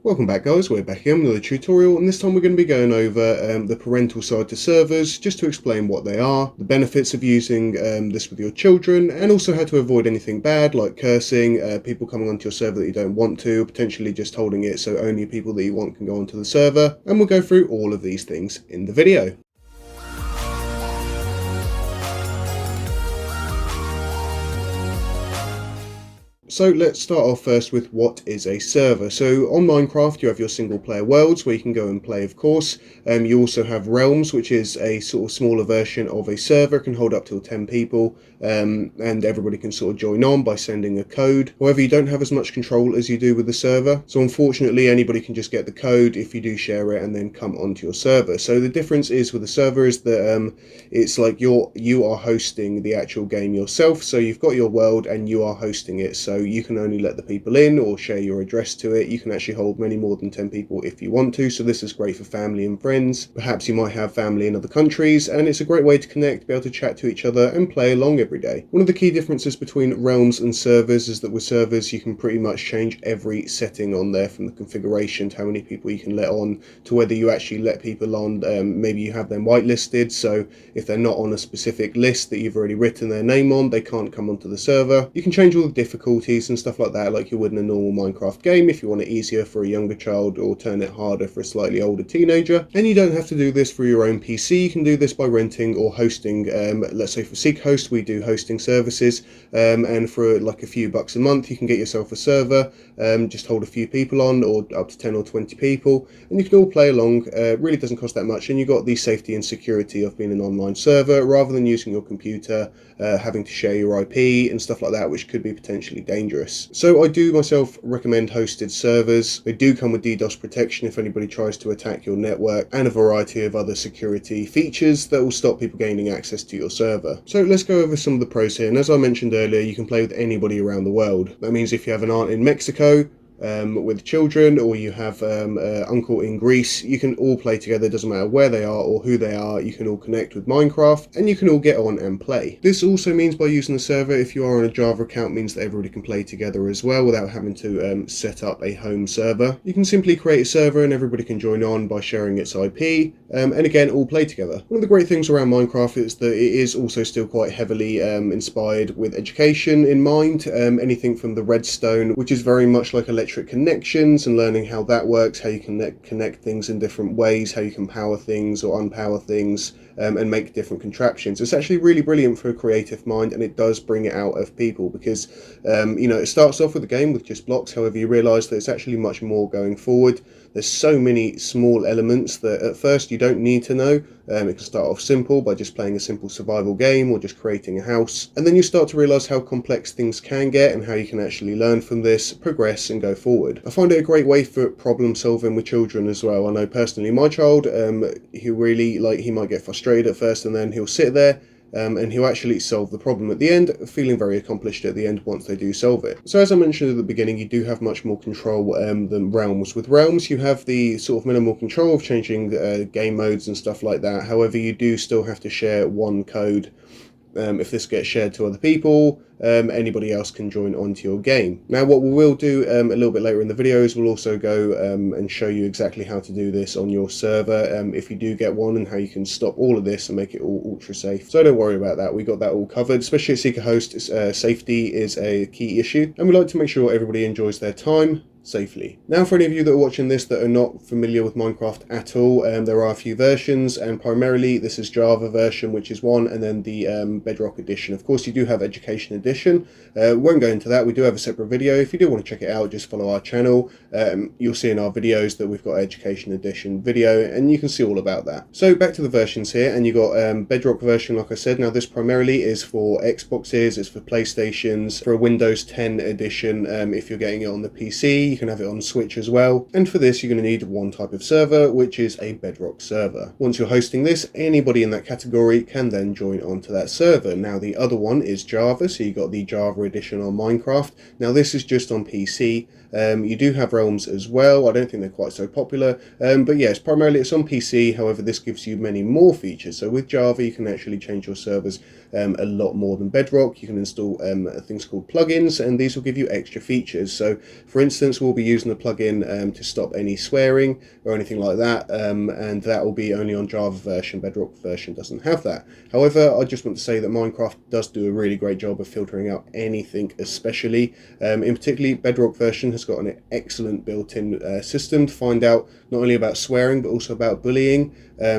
Welcome back guys, we're back again with another tutorial, and this time we're going to be going over the parental side to servers, just to explain what they are, the benefits of using this with your children, and also how to avoid anything bad like cursing, people coming onto your server that you don't want to, potentially just holding it so only people that you want can go onto the server, and we'll go through all of these things in the video. So let's start off first with what is a server. So on Minecraft you have your single player worlds where you can go and play, of course. You also have realms, which is a sort of smaller version of a server, can hold up to 10 people, and everybody can sort of join on by sending a code. However, you don't have as much control as you do with the server, so unfortunately anybody can just get the code if you do share it and then come onto your server. So the difference is with the server is that it's like you are hosting the actual game yourself, so you've got your world and you are hosting it, so you can only let the people in or share your address to it. You can actually hold many more than 10 people if you want to, so this is great for family and friends. Perhaps you might have family in other countries, and it's a great way to connect, be able to chat to each other and play along every day. One of the key differences between realms and servers is that with servers you can pretty much change every setting on there, from the configuration to how many people you can let on, to whether you actually let people on. Maybe you have them whitelisted, so if they're not on a specific list that you've already written their name on, they can't come onto the server. You can change all the difficulties and stuff like that, like you would in a normal Minecraft game, if you want it easier for a younger child or turn it harder for a slightly older teenager. And you don't have to do this for your own PC, you can do this by renting or hosting. Let's say for SeekaHost we do hosting services, and for like a few bucks a month you can get yourself a server, just hold a few people on, or up to 10 or 20 people, and you can all play along. It really doesn't cost that much, and you've got the safety and security of being an online server rather than using your computer, having to share your IP and stuff like that, which could be potentially dangerous. So I do myself recommend hosted servers. They do come with DDoS protection if anybody tries to attack your network, and a variety of other security features that will stop people gaining access to your server. So let's go over some of the pros here, and as I mentioned earlier, you can play with anybody around the world. That means if you have an aunt in Mexico with children, or you have uncle in Greece, you can all play together. Doesn't matter where they are or who they are, you can all connect with Minecraft and you can all get on and play. This also means by using the server, if you are on a Java account, means that everybody can play together as well without having to set up a home server. You can simply create a server and everybody can join on by sharing its IP, and again all play together. One of the great things around Minecraft is that it is also still quite heavily inspired with education in mind. Anything from the redstone, which is very much like electric connections, and learning how that works, how you can connect things in different ways, how you can power things or unpower things, and make different contraptions. It's actually really brilliant for a creative mind, and it does bring it out of people, because it starts off with a game with just blocks. However, you realize that it's actually much more going forward. There's so many small elements that at first you don't need to know. It can start off simple by just playing a simple survival game or just creating a house, and then you start to realize how complex things can get and how you can actually learn from this, progress and go forward. I find it a great way for problem solving with children as well. I know personally my child, he really, he might get frustrated at first, and then he'll sit there and he'll actually solve the problem at the end, feeling very accomplished at the end once they do solve it. So as I mentioned at the beginning, you do have much more control than Realms. With Realms you have the sort of minimal control of changing game modes and stuff like that. However, you do still have to share one code. If this gets shared to other people, anybody else can join onto your game. Now what we will do a little bit later in the video is we'll also go and show you exactly how to do this on your server, if you do get one, and how you can stop all of this and make it all ultra safe. So don't worry about that, we got that all covered. Especially at SeekaHost, safety is a key issue, and we like to make sure everybody enjoys their time safely. Now for any of you that are watching this that are not familiar with Minecraft at all, there are a few versions, and primarily this is Java version, which is one, and then the Bedrock edition. Of course you do have Education edition. We won't go into that, we do have a separate video. If you do want to check it out, just follow our channel. You'll see in our videos that we've got Education edition video, and you can see all about that. So back to the versions here, and you got Bedrock version, like I said. Now this primarily is for Xboxes, it's for PlayStations, for a Windows 10 edition. If you're getting it on the PC, you can have it on Switch as well, and for this you're going to need one type of server, which is a Bedrock server. Once you're hosting this, anybody in that category can then join onto that server. Now the other one is Java, so you got the Java edition on Minecraft. Now this is just on PC, You do have realms as well. I don't think they're quite so popular, but yes, primarily it's on PC. However, this gives you many more features. So with Java, you can actually change your servers a lot more than Bedrock. You can install things called plugins, and these will give you extra features. So for instance, we'll be using the plugin to stop any swearing or anything like that, and that will be only on Java version. Bedrock version doesn't have that. However, I just want to say that Minecraft does do a really great job of filtering out anything, especially in particularly Bedrock version has got an excellent built-in system to find out not only about swearing but also about bullying.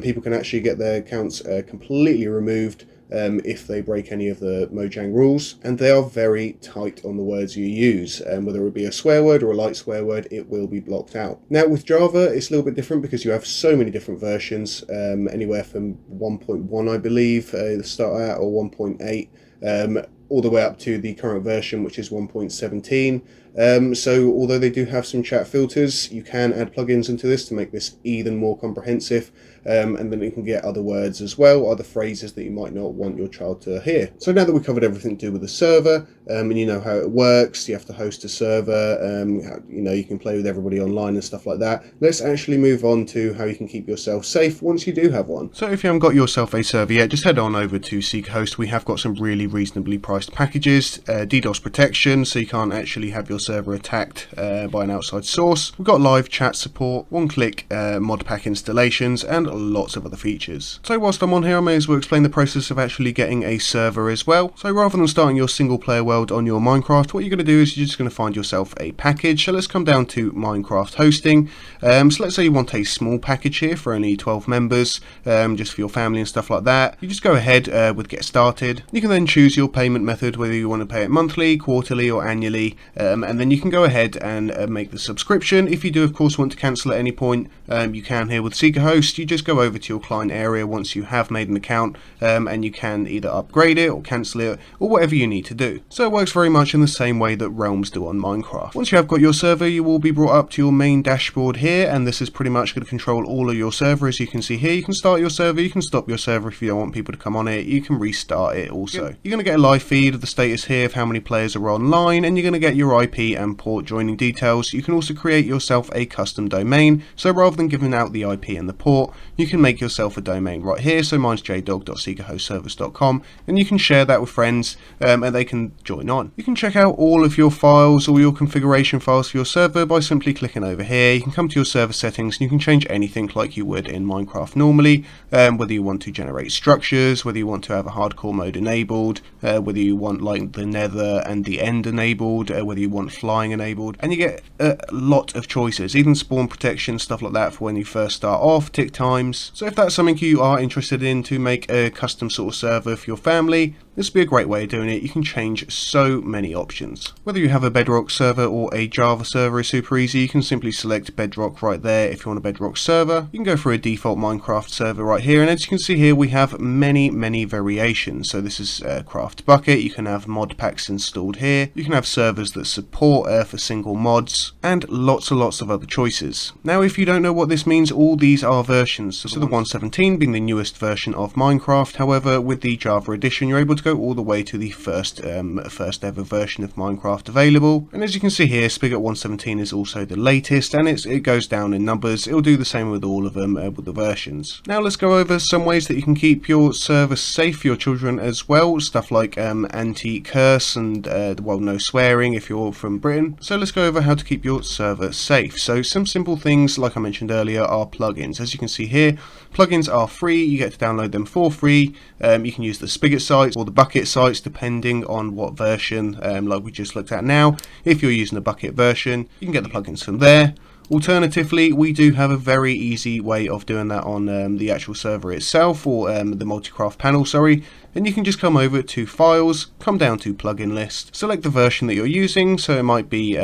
People can actually get their accounts completely removed if they break any of the Mojang rules, and they are very tight on the words you use. Whether it be a swear word or a light swear word, it will be blocked out. Now with Java, it's a little bit different because you have so many different versions, anywhere from 1.1 I believe to start at, or 1.8, all the way up to the current version, which is 1.17. So although they do have some chat filters, you can add plugins into this to make this even more comprehensive, and then you can get other words as well, other phrases that you might not want your child to hear. So now that we covered everything to do with the server, and you know how it works, you have to host a server, you know, you can play with everybody online and stuff like that, let's actually move on to how you can keep yourself safe once you do have one. So if you haven't got yourself a server yet, just head on over to SeekaHost. We have got some really reasonably priced packages, DDoS protection, so you can't actually have your server attacked by an outside source. We've got live chat support, one-click mod pack installations, and lots of other features. So whilst I'm on here, I may as well explain the process of actually getting a server as well. So rather than starting your single player world on your Minecraft, what you're going to do is you're just going to find yourself a package. So let's come down to Minecraft hosting. So let's say you want a small package here for only 12 members, just for your family and stuff like that. You just go ahead with get started. You can then choose your payment method, whether you want to pay it monthly, quarterly or annually, and then you can go ahead and make the subscription. If you do of course want to cancel at any point, you can here with SeekaHost. You just go over to your client area once you have made an account, and you can either upgrade it or cancel it or whatever you need to do. So it works very much in the same way that Realms do on Minecraft. Once you have got your server, you will be brought up to your main dashboard here, and this is pretty much going to control all of your server. As you can see here, you can start your server, you can stop your server if you don't want people to come on it, you can restart it also. You're going to get a live feed of the status here of how many players are online, and you're going to get your IP and port joining details. You can also create yourself a custom domain, so rather than giving out the IP and the port, you can make yourself a domain right here. So mine's jdog.seekahostservers.com, and you can share that with friends, and they can join on. You can check out all of your files, all your configuration files for your server by simply clicking over here. You can come to your server settings and you can change anything like you would in Minecraft normally, whether you want to generate structures, whether you want to have a hardcore mode enabled, whether you want like the nether and the end enabled, whether you want flying enabled, and you get a lot of choices, even spawn protection, stuff like that for when you first start off, tick times. So if that's something you are interested in to make a custom sort of server for your family, this would be a great way of doing it. You can change so many options. Whether you have a Bedrock server or a Java server is super easy. You can simply select Bedrock right there if you want a Bedrock server. You can go for a default Minecraft server right here, and as you can see here, we have many variations. So this is Craft Bucket. You can have mod packs installed here. You can have servers that support for single mods, and lots of other choices. Now if you don't know what this means, all these are versions. So the 1.17 being the newest version of Minecraft. However, with the Java edition, you're able to go all the way to the first ever version of Minecraft available. And as you can see here, Spigot 1.17 is also the latest, and it goes down in numbers. It'll do the same with all of them with the versions. Now let's go over some ways that you can keep your server safe for your children as well. Stuff like anti-curse and well, no swearing if you're from Britain. So let's go over how to keep your server safe. So some simple things, like I mentioned earlier, are plugins. As you can see here, plugins are free. You get to download them for free. You can use the Spigot sites or the Bucket sites depending on what version, like we just looked at now. If you're using the Bucket version, you can get the plugins from there. Alternatively, we do have a very easy way of doing that on the actual server itself, or the multi-craft panel, sorry. And you can just come over to Files, come down to Plugin List, select the version that you're using. So it might be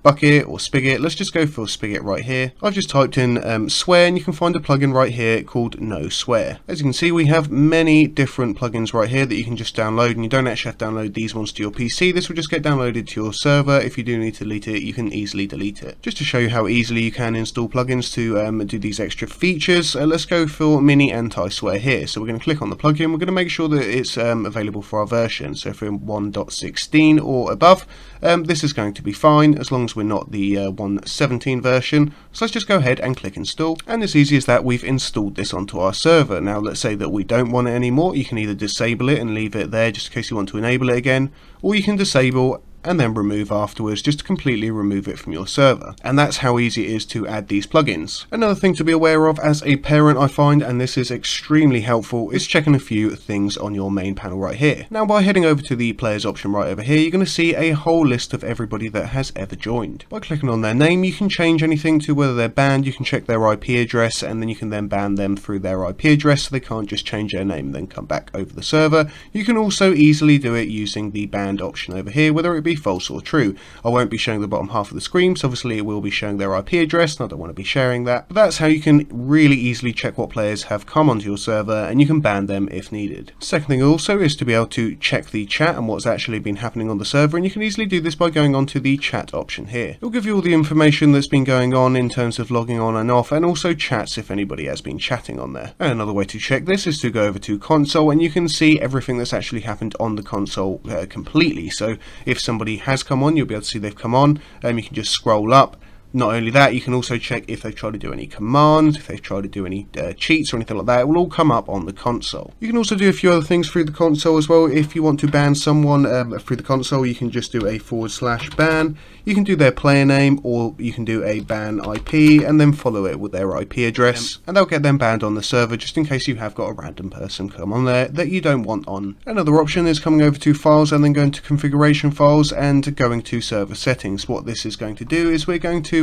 Bucket or Spigot. Let's just go for Spigot right here. I've just typed in swear, and you can find a plugin right here called No Swear. As you can see, we have many different plugins right here that you can just download, and you don't actually have to download these ones to your PC. This will just get downloaded to your server. If you do need to delete it, you can easily delete it. Just to show you how easily you can install plugins to do these extra features, let's go for Mini Anti-Swear here. So we're going to click on the plugin. We're going to make sure that it's available for our version. So if we're in 1.16 or above, this is going to be fine as long as settings. We're not the 1.17 version. So let's just go ahead and click install. And as easy as that, we've installed this onto our server. Now let's say that we don't want it anymore. You can either disable it and leave it there just in case you want to enable it again, or you can disable and then remove afterwards, just to completely remove it from your server. And that's how easy it is to add these plugins. Another thing to be aware of as a parent, I find, and this is extremely helpful, is checking a few things on your main panel right here. Now by heading over to the players option right over here, you're going to see a whole list of everybody that has ever joined. By clicking on their name, you can change anything to whether they're banned. You can check their IP address, and then you can then ban them through their IP address, so they can't just change their name and then come back over the server. You can also easily do it using the banned option over here, whether it be false or true. I won't be showing the bottom half of the screen, so obviously it will be showing their IP address, and I don't want to be sharing that. But that's how you can really easily check what players have come onto your server, and you can ban them if needed. Second thing also is to be able to check the chat and what's actually been happening on the server, and you can easily do this by going on to the chat option here. It'll give you all the information that's been going on in terms of logging on and off, and also chats if anybody has been chatting on there. And another way to check this is to go over to console, and you can see everything that's actually happened on the console completely. So if somebody has come on, you'll be able to see they've come on. You can just scroll up. Not only that, you can also check if they've tried to do any commands, if they've tried to do any cheats or anything like that. It will all come up on the console. You can also do a few other things through the console as well. If you want to ban someone through the console, you can just do a /ban. You can do their player name, or you can do a ban IP and then follow it with their IP address, and they'll get them banned on the server, just in case you have got a random person come on there that you don't want on. Another option is coming over to files and then going to configuration files and going to server settings. What this is going to do is we're going to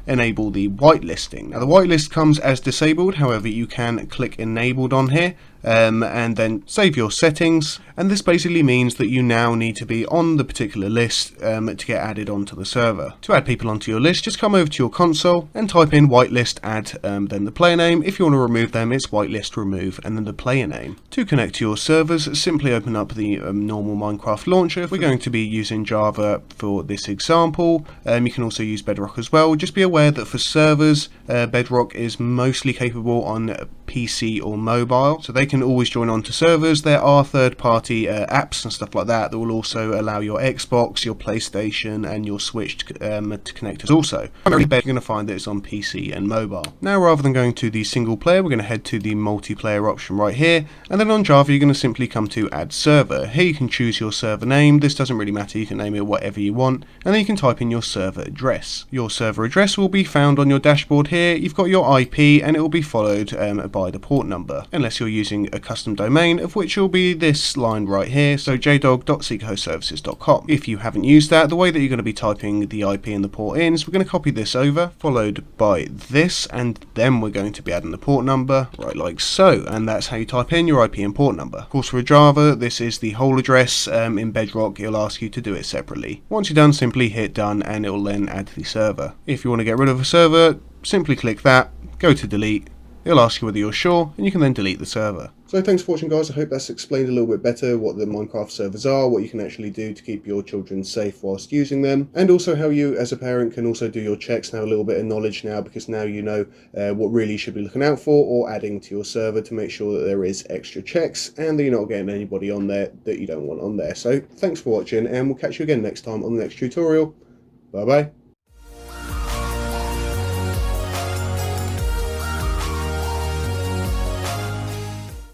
enable the whitelisting. Now the whitelist comes as disabled, however you can click enabled on here and then save your settings, and this basically means that you now need to be on the particular list to get added onto the server. To add people onto your list, just come over to your console and type in whitelist add, then the player name. If you want to remove them, it's whitelist remove and then the player name. To connect to your servers, simply open up the normal Minecraft launcher. We're going to be using Java for this example. You can also use Bedrock as well. Just be aware that for servers, Bedrock is mostly capable on PC or mobile, so they can always join on to servers. There are third-party apps and stuff like that that will also allow your Xbox, your PlayStation and your Switch to connect as also. Primarily, you're going to find that it's on PC and mobile. Now, rather than going to the single player, we're going to head to the multiplayer option right here, and then on Java you're going to simply come to add server. Here you can choose your server name. This doesn't really matter, you can name it whatever you want, and then you can type in your server address. Your server address will be found on your dashboard here. You've got your IP and it will be followed by the port number, unless you're using a custom domain, of which will be this line right here, so jdog.seekahostservices.com. If you haven't used that, the way that you're going to be typing the IP and the port in is we're going to copy this over, followed by this, and then we're going to be adding the port number, right like so, and that's how you type in your IP and port number. Of course, for Java, this is the whole address. In Bedrock, it'll ask you to do it separately. Once you're done, simply hit done, and it will then add the server. If you want to get rid of a server, simply click that, go to delete. It'll ask you whether you're sure, and you can then delete the server. So thanks for watching, guys. I hope that's explained a little bit better what the Minecraft servers are, what you can actually do to keep your children safe whilst using them, and also how you as a parent can also do your checks. Now a little bit of knowledge now, because now you know what really you should be looking out for or adding to your server to make sure that there is extra checks and that you're not getting anybody on there that you don't want on there. So thanks for watching, and we'll catch you again next time on the next tutorial. Bye bye.